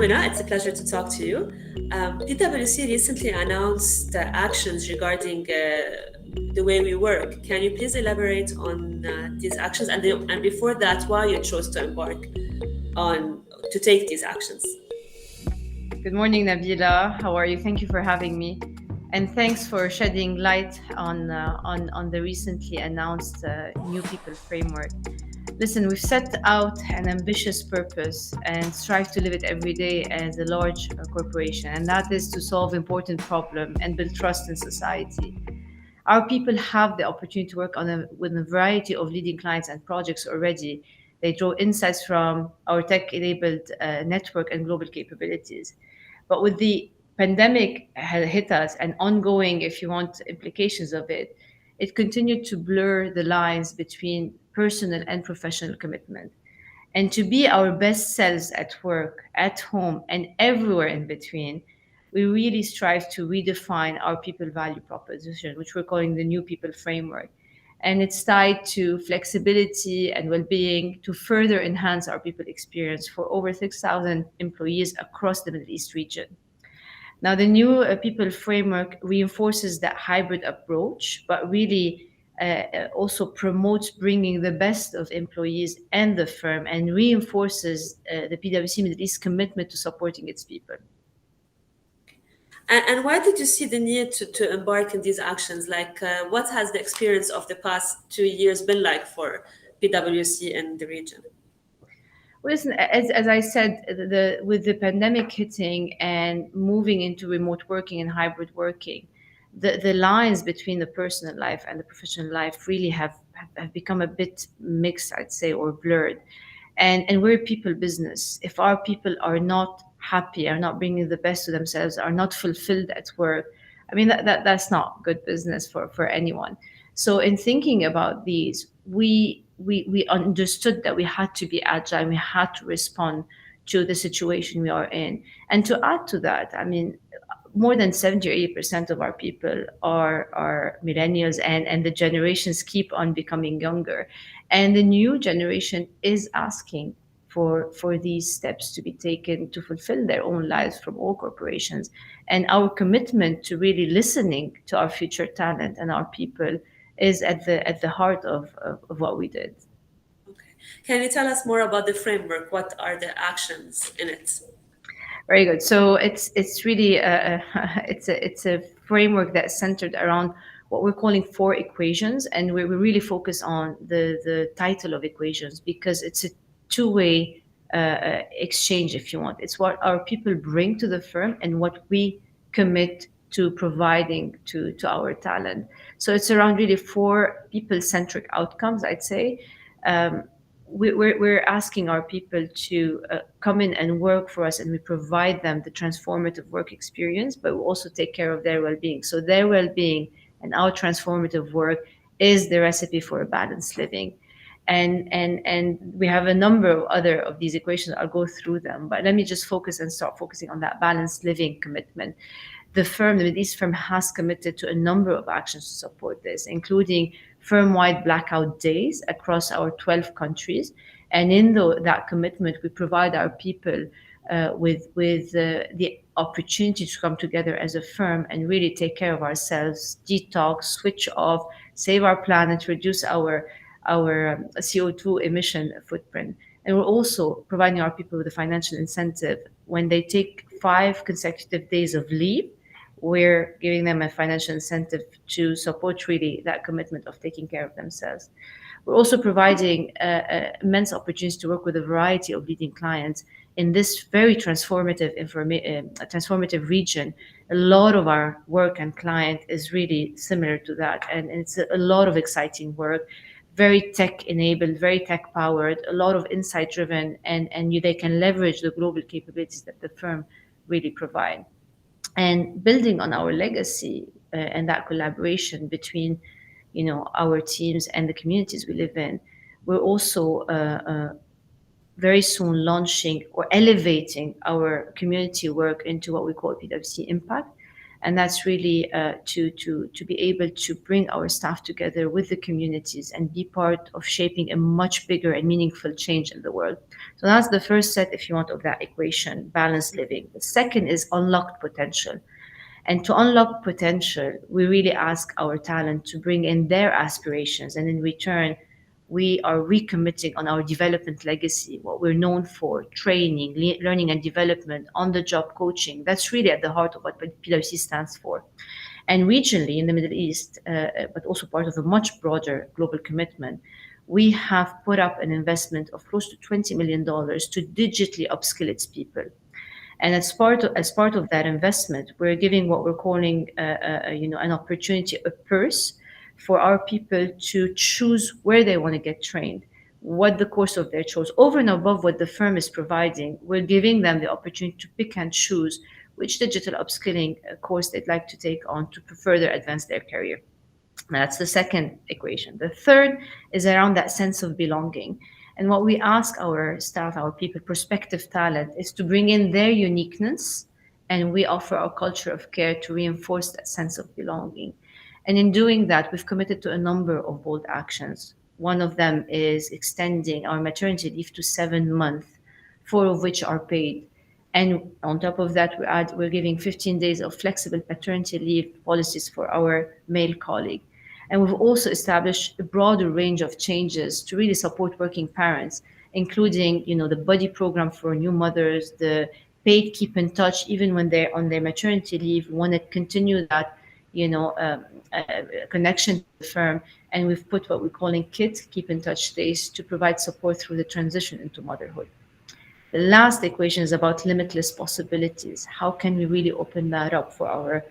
Mina, it's a pleasure to talk to you. PwC recently announced actions regarding the way we work. Can you please elaborate on these actions and before that, why you chose to embark on to take these actions? Good morning, Nabila. How are you? Thank you for having me, and thanks for shedding light on the recently announced New People framework. Listen, we've set out an ambitious purpose and strive to live it every day as a large corporation, and that is to solve important problems and build trust in society. Our people have the opportunity to work with a variety of leading clients and projects already. They draw insights from our tech enabled network and global capabilities. But with the pandemic had hit us and ongoing, if you want, implications of it, it continued to blur the lines between personal and professional commitment. And to be our best selves at work, at home, and everywhere in between, we really strive to redefine our people value proposition, which we're calling the New People Framework. And it's tied to flexibility and well being to further enhance our people experience for over 6,000 employees across the Middle East region. Now, the new People Framework reinforces that hybrid approach, but really also promotes bringing the best of employees and the firm and reinforces the PwC Middle East commitment to supporting its people. And why did you see the need to embark in these actions? Like, what has the experience of the past 2 years been like for PwC in the region? Well, listen, as I said, with the pandemic hitting and moving into remote working and hybrid working, the lines between the personal life and the professional life really have become a bit mixed, I'd say, or blurred. And we're a people business. If our people are not happy, are not bringing the best to themselves, are not fulfilled at work, I mean, that's not good business for anyone. So in thinking about these, we understood that we had to be agile, we had to respond to the situation we are in. And to add to that, I mean, more than 70 or 80% of our people are millennials, and the generations keep on becoming younger. And the new generation is asking for these steps to be taken to fulfill their own lives from all corporations. And our commitment to really listening to our future talent and our people is at the heart of what we did. Okay. Can you tell us more about the framework? What are the actions in it? Very good. So it's really it's a framework that's centered around what we're calling four equations, and we really focus on the title of equations because it's a two-way exchange, if you want. It's what our people bring to the firm and what we commit to providing to our talent. So it's around really four people-centric outcomes, I'd say. Um, we're asking our people to come in and work for us, and we provide them the transformative work experience, but we also take care of their well-being. So their well-being and our transformative work is the recipe for a balanced living. And we have a number of other of these equations. I'll go through them, but let me just focus and start focusing on that balanced living commitment. The Middle East firm has committed to a number of actions to support this, including firm-wide blackout days across our 12 countries. And in that commitment, we provide our people with the opportunity to come together as a firm and really take care of ourselves, detox, switch off, save our planet, reduce our CO2 emission footprint. And we're also providing our people with a financial incentive. When they take 5 consecutive days of leave, we're giving them a financial incentive to support really that commitment of taking care of themselves. We're also providing immense opportunities to work with a variety of leading clients in this very transformative region. A lot of our work and client is really similar to that, and it's a lot of exciting work, very tech enabled, very tech powered, a lot of insight driven, and they can leverage the global capabilities that the firm really provide. And building on our legacy and that collaboration between, our teams and the communities we live in, we're also very soon launching or elevating our community work into what we call PwC Impact. And that's really to be able to bring our staff together with the communities and be part of shaping a much bigger and meaningful change in the world. So that's the first set, if you want, of that equation, balanced living. The second is unlocked potential. And to unlock potential, we really ask our talent to bring in their aspirations. And in return, we are recommitting on our development legacy, what we're known for, training, learning and development, on the job coaching. That's really at the heart of what PwC stands for. And regionally in the Middle East, but also part of a much broader global commitment, we have put up an investment of close to $20 million to digitally upskill its people. And as part of that investment, we're giving what we're calling, an opportunity, a purse, for our people to choose where they want to get trained, what the course of their choice, over and above what the firm is providing. We're giving them the opportunity to pick and choose which digital upskilling course they'd like to take on to further advance their career. That's the second equation. The third is around that sense of belonging. And what we ask our staff, our people, prospective talent, is to bring in their uniqueness, and we offer our culture of care to reinforce that sense of belonging. And in doing that, we've committed to a number of bold actions. One of them is extending our maternity leave to 7 months, 4 of which are paid. And on top of that, we're giving 15 days of flexible paternity leave policies for our male colleague. And we've also established a broader range of changes to really support working parents, including, the buddy program for new mothers, the paid keep in touch even when they're on their maternity leave. We want to continue that, connection to the firm. And we've put what we're calling KIT, keep in touch days, to provide support through the transition into motherhood. The last equation is about limitless possibilities. How can we really open that up for our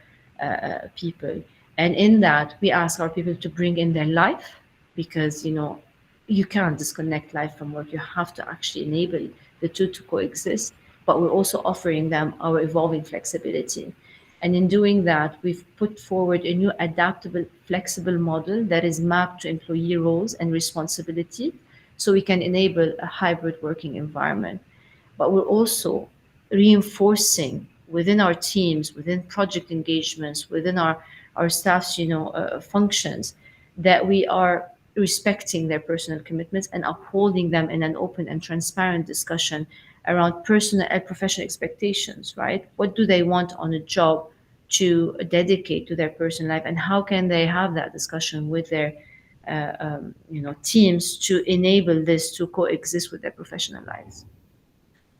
people? And in that, we ask our people to bring in their life, because, you can't disconnect life from work. You have to actually enable the two to coexist. But we're also offering them our evolving flexibility. And in doing that, we've put forward a new adaptable, flexible model that is mapped to employee roles and responsibility, so we can enable a hybrid working environment. But we're also reinforcing within our teams, within project engagements, within our staff's functions, that we are respecting their personal commitments and upholding them in an open and transparent discussion around personal and professional expectations, right? What do they want on a job to dedicate to their personal life, and how can they have that discussion with their teams to enable this to coexist with their professional lives.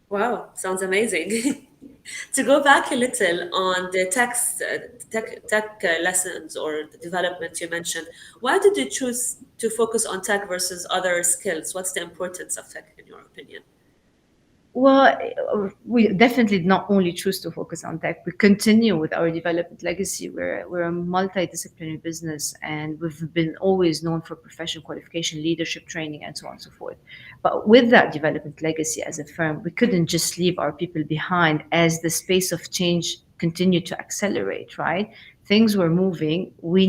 Wow, sounds amazing. To go back a little on the tech lessons or the development you mentioned, why did you choose to focus on tech versus other skills? What's the importance of tech in your opinion? Well, we definitely not only choose to focus on tech, we continue with our development legacy. We're a multidisciplinary business, and we've been always known for professional qualification, leadership training, and so on and so forth. But with that development legacy as a firm, we couldn't just leave our people behind as the space of change continued to accelerate, right? Things were moving. We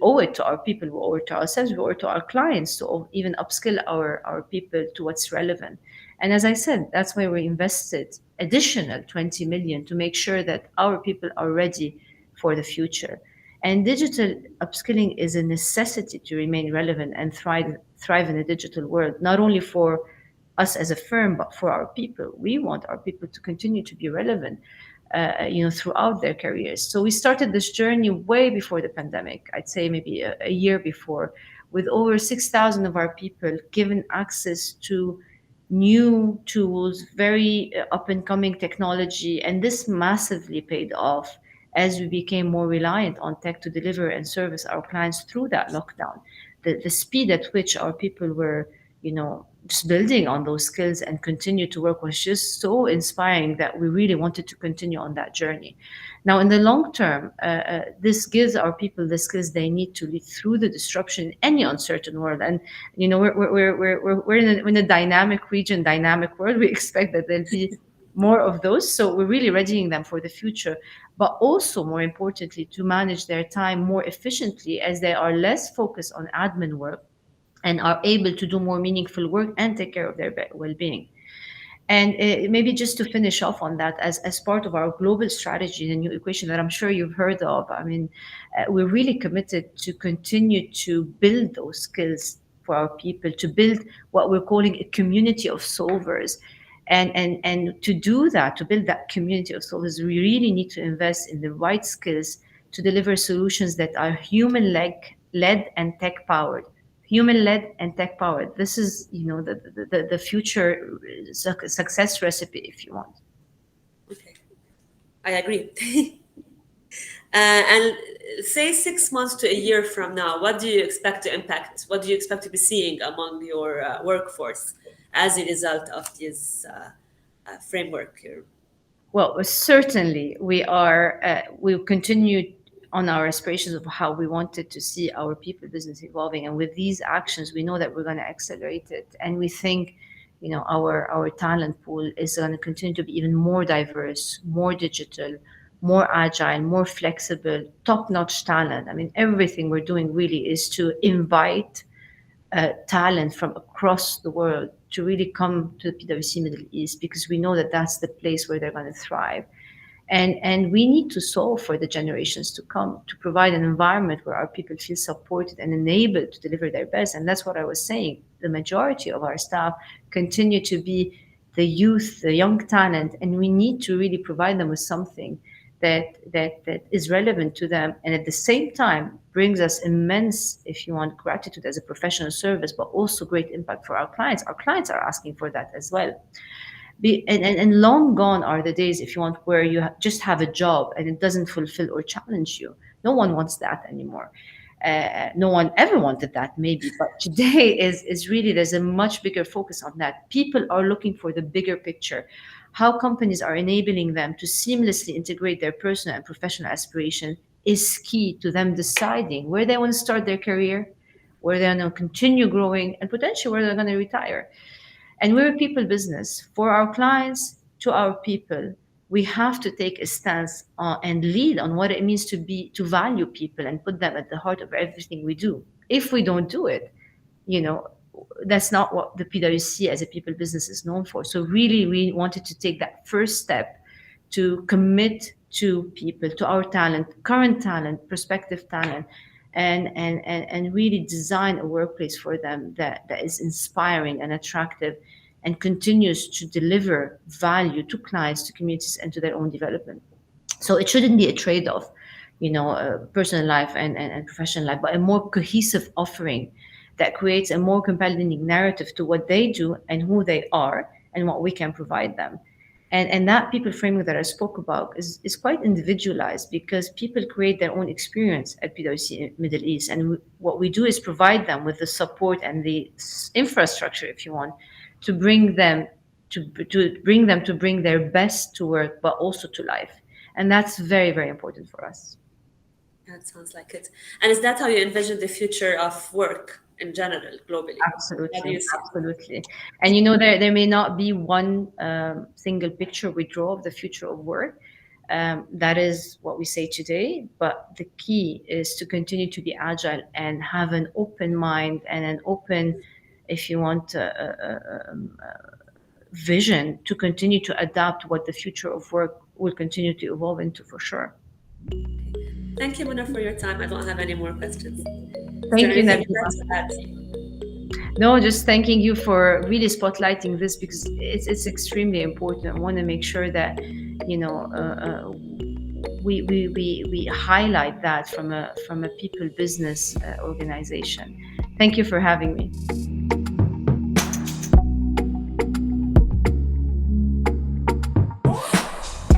owe it to our people, we owe it to ourselves, we owe it to our clients to even upskill our people to what's relevant. And as I said, that's why we invested additional 20 million to make sure that our people are ready for the future. And digital upskilling is a necessity to remain relevant and thrive in a digital world, not only for us as a firm, but for our people. We want our people to continue to be relevant, throughout their careers. So we started this journey way before the pandemic. I'd say maybe a year before, with over 6,000 of our people given access to new tools, very up and coming technology. And this massively paid off as we became more reliant on tech to deliver and service our clients through that lockdown. The speed at which our people were, just building on those skills and continue to work was just so inspiring that we really wanted to continue on that journey. Now, in the long term, this gives our people the skills they need to lead through the disruption in any uncertain world. And we're in a dynamic region, dynamic world. We expect that there'll be more of those. So we're really readying them for the future, but also more importantly, to manage their time more efficiently as they are less focused on admin work and are able to do more meaningful work and take care of their well-being. And maybe just to finish off on that, as part of our global strategy, the new equation that I'm sure you've heard of, I mean, we're really committed to continue to build those skills for our people, to build what we're calling a community of solvers. And to do that, to build that community of solvers, we really need to invest in the right skills to deliver solutions that are human led and tech powered. Human led and tech powered. This is, the future success recipe, if you want. Okay, I agree. And say 6 months to a year from now, what do you expect to impact? What do you expect to be seeing among your workforce as a result of this framework here? Well, certainly we'll continue on our aspirations of how we wanted to see our people business evolving. And with these actions, we know that we're going to accelerate it. And we think, our talent pool is going to continue to be even more diverse, more digital, more agile, more flexible, top-notch talent. I mean, everything we're doing really is to invite talent from across the world to really come to the PwC Middle East, because we know that that's the place where they're going to thrive. And we need to solve for the generations to come, to provide an environment where our people feel supported and enabled to deliver their best. And that's what I was saying. The majority of our staff continue to be the youth, the young talent, and we need to really provide them with something that is relevant to them, and at the same time brings us immense, if you want, gratitude as a professional service, but also great impact for our clients. Our clients are asking for that as well. And long gone are the days, if you want, where you just have a job and it doesn't fulfill or challenge you. No one wants that anymore. No one ever wanted that, maybe, but today is really, there's a much bigger focus on that. People are looking for the bigger picture, how companies are enabling them to seamlessly integrate their personal and professional aspiration is key to them deciding where they want to start their career, where they're going to continue growing, and potentially where they're going to retire. And we're a people business. For our clients, to our people, we have to take a stance and lead on what it means to value people and put them at the heart of everything we do. If we don't do it, you know, that's not what the PwC as a people business is known for. So really, we wanted to take that first step to commit to people, to our talent, current talent, prospective talent, and really design a workplace for them that is inspiring and attractive and continues to deliver value to clients, to communities, and to their own development. So it shouldn't be a trade-off, personal life and professional life, but a more cohesive offering that creates a more compelling narrative to what they do and who they are and what we can provide them. And that people framework that I spoke about is quite individualized, because people create their own experience at PwC Middle East. And what we do is provide them with the support and the infrastructure, if you want, to bring them to bring their best to work, but also to life. And that's very, very important for us. That sounds like it. And is that how you envision the future of work in general, globally? How do Absolutely, you see it? absolutely. And there may not be one single picture we draw of the future of work. That is what we say today. But the key is to continue to be agile and have an open mind and an open, if you want, vision to continue to adapt what the future of work will continue to evolve into, for sure. Thank you, Mona, for your time. I don't have any more questions. Is there Thank you, anything you'd Nadia. like to add? No, just thanking you for really spotlighting this, because it's extremely important. I want to make sure that we highlight that from a people business organization. Thank you for having me.